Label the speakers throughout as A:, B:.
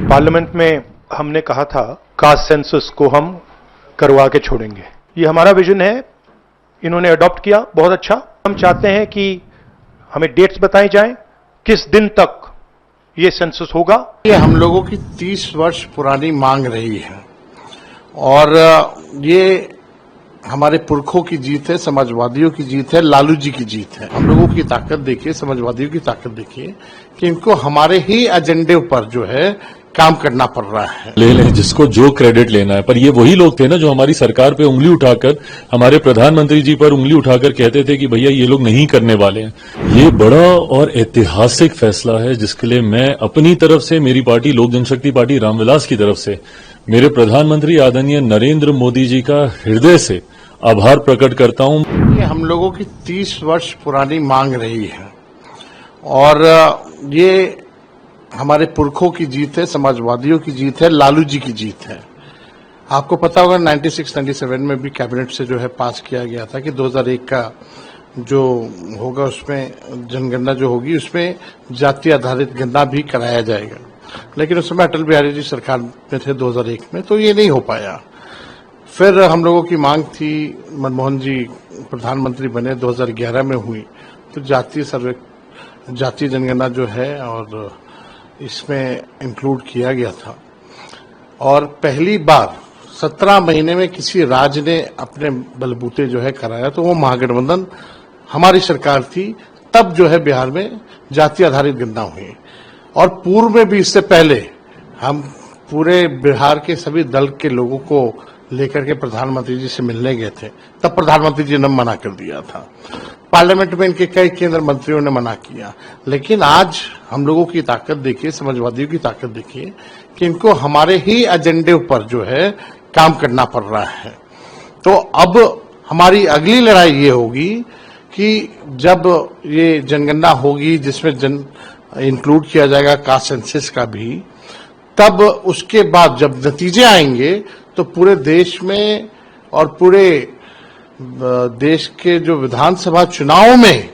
A: Parliament में हमने कहा था कास्ट सेंसस को हम करवा के छोड़ेंगे। ये हमारा विजन है, इन्होंने अडॉप्ट किया, बहुत अच्छा। हम चाहते हैं कि हमें डेट्स बताई जाएं, किस दिन तक ये सेंसस होगा।
B: ये हम लोगों की 30 वर्ष पुरानी मांग रही है और ये हमारे पुरखों की जीत है, समाजवादियों की जीत है, लालू जी की जीत है। हम लोगों की ताकत देखिए, समाजवादियों की ताकत देखिए कि इनको हमारे ही एजेंडे पर जो है काम करना पड़ रहा है।
C: ले लें जिसको जो क्रेडिट लेना है, पर ये वही लोग थे ना जो हमारी सरकार पे उंगली उठाकर, हमारे प्रधानमंत्री जी पर उंगली उठाकर कहते थे कि भैया ये लोग नहीं करने वाले हैं। ये बड़ा और ऐतिहासिक फैसला है जिसके लिए मैं अपनी तरफ से, मेरी पार्टी लोक जनशक्ति पार्टी रामविलास की तरफ से, मेरे प्रधानमंत्री आदरणीय नरेंद्र मोदी जी का हृदय से आभार प्रकट करता हूं।
B: ये हम लोगों की 30 वर्ष पुरानी मांग रही है और ये हमारे पुरखों की जीत है, समाजवादियों की जीत है, लालू जी की जीत है। आपको पता होगा 96-97 में भी कैबिनेट से जो है पास किया गया था कि 2001 का जो होगा उसमें जनगणना जो होगी उसमें जाति आधारित गणना भी कराया जाएगा, लेकिन उस समय अटल बिहारी जी सरकार में थे 2001 में, तो ये नहीं हो पाया। फिर हम लोगों की मांग थी, मनमोहन जी प्रधानमंत्री बने 2011 में हुई, तो जातीय जनगणना जो है और इसमें इंक्लूड किया गया था और पहली बार 17 महीने में किसी राज्य ने अपने बलबूते जो है कराया, तो वो महागठबंधन हमारी सरकार थी। तब जो है बिहार में जाति आधारित गणना हुई और पूर्व में भी इससे पहले हम पूरे बिहार के सभी दल के लोगों को लेकर के प्रधानमंत्री जी से मिलने गए थे, तब प्रधानमंत्री जी ने मना कर दिया था। पार्लियामेंट में इनके कई केंद्र मंत्रियों ने मना किया, लेकिन आज हम लोगों की ताकत देखिए, समाजवादियों की ताकत देखिए कि इनको हमारे ही एजेंडे पर जो है काम करना पड़ रहा है। तो अब हमारी अगली लड़ाई ये होगी कि जब ये जनगणना होगी जिसमें इंक्लूड किया जाएगा कास्ट सेंसस का भी, तब उसके बाद जब नतीजे आएंगे तो पूरे देश में और पूरे देश के जो विधानसभा चुनाव में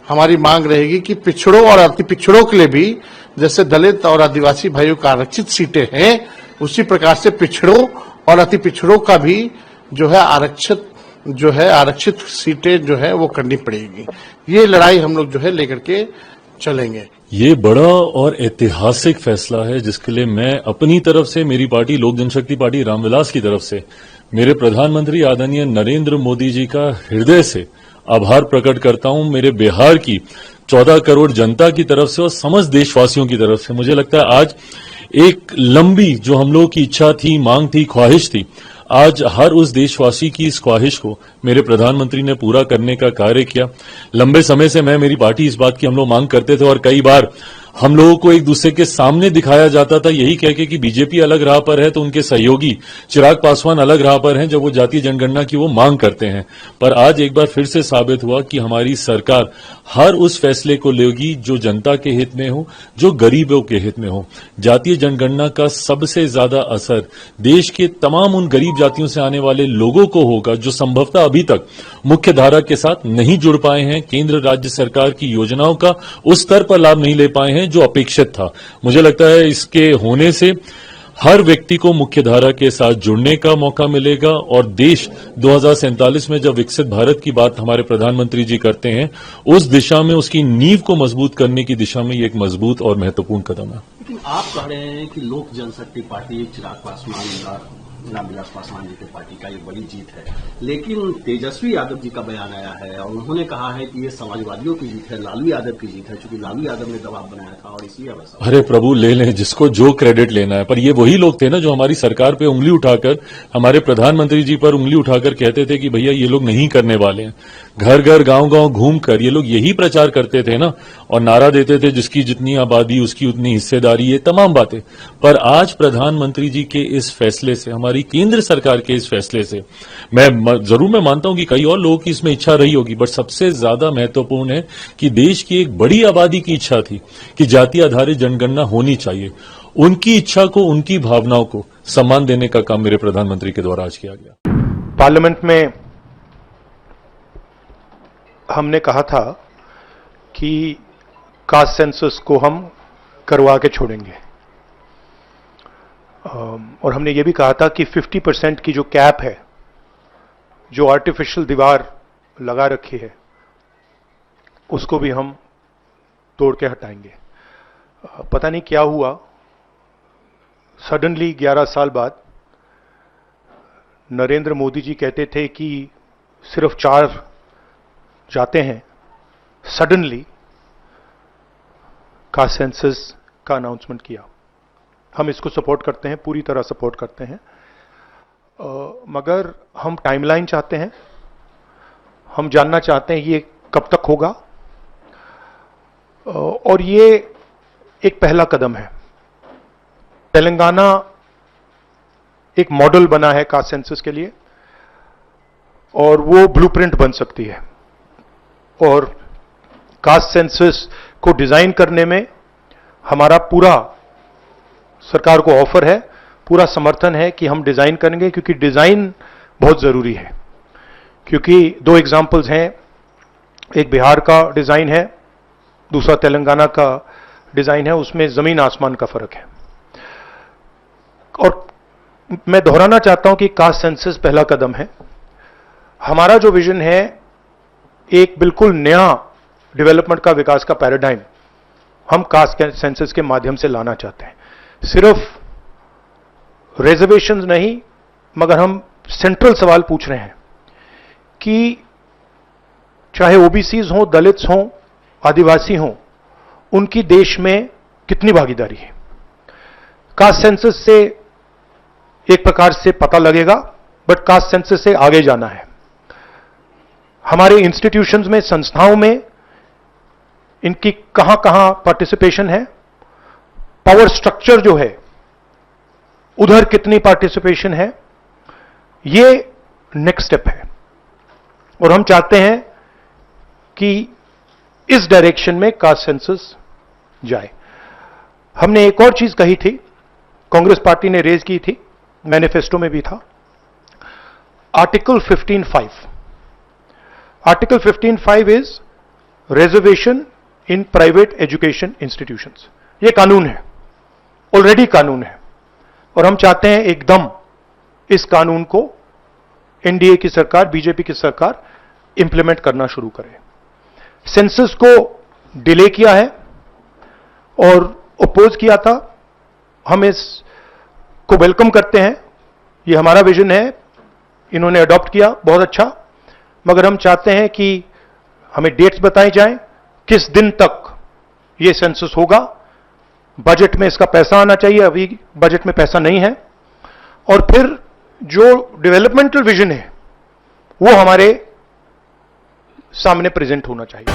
B: हमारी मांग रहेगी कि पिछड़ों और अति पिछड़ों के लिए भी, जैसे दलित और आदिवासी भाइयों का आरक्षित सीटें हैं, उसी प्रकार से पिछड़ों और अति पिछड़ों का भी जो है आरक्षित सीटें जो है वो करनी पड़ेगी। ये लड़ाई हम लोग जो है लेकर के चलेंगे।
C: ये बड़ा और ऐतिहासिक फैसला है जिसके लिए मैं अपनी तरफ से, मेरी पार्टी लोक जनशक्ति पार्टी रामविलास की तरफ से, मेरे प्रधानमंत्री आदरणीय नरेंद्र मोदी जी का हृदय से आभार प्रकट करता हूं। मेरे बिहार की 14 करोड़ जनता की तरफ से और समस्त देशवासियों की तरफ से मुझे लगता है आज एक लंबी जो हम लोगों की इच्छा थी, मांग थी, ख्वाहिश थी, आज हर उस देशवासी की इस ख्वाहिश को मेरे प्रधानमंत्री ने पूरा करने का कार्य किया। लंबे समय से मेरी पार्टी इस बात की हम लोग मांग करते थे और कई बार हम लोगों को एक दूसरे के सामने दिखाया जाता था यही कह के कि बीजेपी अलग राह पर है तो उनके सहयोगी चिराग पासवान अलग राह पर हैं जब वो जातीय जनगणना की वो मांग करते हैं। पर आज एक बार फिर से साबित हुआ कि हमारी सरकार हर उस फैसले को लेगी जो जनता के हित में हो, जो गरीबों के हित में हो। जातीय जनगणना का सबसे ज्यादा असर देश के तमाम उन गरीब जातियों से आने वाले लोगों को होगा जो संभवतः अभी तक मुख्य धारा के साथ नहीं जुड़ पाए हैं, केंद्र राज्य सरकार की योजनाओं का उस स्तर पर लाभ नहीं ले पाए हैं जो अपेक्षित था। मुझे लगता है इसके होने से हर व्यक्ति को मुख्य धारा के साथ जुड़ने का मौका मिलेगा और देश 2047 में जब विकसित भारत की बात हमारे प्रधानमंत्री जी करते हैं, उस दिशा में, उसकी नींव को मजबूत करने की दिशा में ये एक मजबूत और महत्वपूर्ण कदम है।
D: लेकिन आप कह रहे हैं कि लोक जनशक्ति पार्टी चिराग पासवान और रामविलास पासवान जी की पार्टी का ये बड़ी जीत है, लेकिन तेजस्वी यादव जी का बयान आया है और उन्होंने कहा है कि ये समाजवादियों की जीत है, लालू यादव की जीत है, क्योंकि लालू यादव ने दबाव बनाया था और इसी अवसर।
C: अरे प्रभु, ले लें जिसको जो क्रेडिट लेना है, पर ये वही लोग थे ना जो हमारी सरकार पे उंगली उठाकर, हमारे प्रधानमंत्री जी पर उंगली उठाकर कहते थे कि भैया ये लोग नहीं करने वाले हैं। घर घर गांव गांव घूमकर ये लोग यही प्रचार करते थे ना और नारा देते थे जिसकी जितनी आबादी उसकी उतनी हिस्सेदारी, ये तमाम बातें। पर आज प्रधानमंत्री जी के इस फैसले से, हमारी केंद्र सरकार के इस फैसले से, मैं मानता हूं कि कई और लोगों की इसमें इच्छा रही होगी, बट सबसे ज्यादा महत्वपूर्ण है कि देश की एक बड़ी आबादी की इच्छा थी कि जाति आधारित जनगणना होनी चाहिए। उनकी इच्छा को, उनकी भावनाओं को सम्मान देने का काम मेरे प्रधानमंत्री के द्वारा आज किया गया।
A: पार्लियामेंट में हमने कहा था कि कास्ट सेंसस को हम करवा के छोड़ेंगे। और हमने ये भी कहा था कि 50% की जो कैप है, जो आर्टिफिशियल दीवार लगा रखी है, उसको भी हम तोड़ के हटाएंगे। पता नहीं क्या हुआ, सडनली 11 साल बाद नरेंद्र मोदी जी कहते थे कि सिर्फ 4 जाते हैं, सडनली कास्ट सेंसस का अनाउंसमेंट किया। हम इसको सपोर्ट करते हैं, पूरी तरह सपोर्ट करते हैं, मगर हम टाइमलाइन चाहते हैं। हम जानना चाहते हैं ये कब तक होगा, और ये एक पहला कदम है। तेलंगाना एक मॉडल बना है कास्ट सेंसस के लिए, और वो ब्लूप्रिंट बन सकती है। और कास्ट सेंसस को डिजाइन करने में हमारा पूरा सरकार को ऑफर है, पूरा समर्थन है कि हम डिजाइन करेंगे, क्योंकि डिजाइन बहुत जरूरी है। क्योंकि 2 एग्जाम्पल्स हैं, एक बिहार का डिजाइन है, दूसरा तेलंगाना का डिजाइन है, उसमें जमीन आसमान का फर्क है। और मैं दोहराना चाहता हूं कि कास्ट सेंसस पहला कदम है। हमारा जो विजन है, एक बिल्कुल नया डेवलपमेंट का, विकास का पैराडाइम हम कास्ट सेंसस के माध्यम से लाना चाहते हैं। सिर्फ रिजर्वेशंस नहीं, मगर हम सेंट्रल सवाल पूछ रहे हैं कि चाहे ओबीसीज हों, दलित्स हों, आदिवासी हों, उनकी देश में कितनी भागीदारी है। कास्ट सेंसस से एक प्रकार से पता लगेगा, बट कास्ट सेंसस से आगे जाना है। हमारे इंस्टीट्यूशंस में, संस्थाओं में इनकी कहां कहां पार्टिसिपेशन है, पावर स्ट्रक्चर जो है उधर कितनी पार्टिसिपेशन है, ये नेक्स्ट स्टेप है। और हम चाहते हैं कि इस डायरेक्शन में कास्ट सेंसस जाए। हमने एक और चीज कही थी, कांग्रेस पार्टी ने रेज की थी, मैनिफेस्टो में भी था, article 15(5). Article 15(5) is reservation in private education institutions. ये कानून है, ऑलरेडी कानून है, और हम चाहते हैं एकदम इस कानून को एनडीए की सरकार, बीजेपी की सरकार इंप्लीमेंट करना शुरू करे। सेंसस को डिले किया है और अपोज किया था, हम इसको वेलकम करते हैं। ये हमारा विजन है, इन्होंने अडॉप्ट किया, बहुत अच्छा, मगर हम चाहते हैं कि हमें डेट्स बताई जाएं, किस दिन तक ये सेंसस होगा, बजट में इसका पैसा आना चाहिए, अभी बजट में पैसा नहीं है, और फिर जो डेवलपमेंटल विजन है वो हमारे सामने प्रेजेंट होना चाहिए।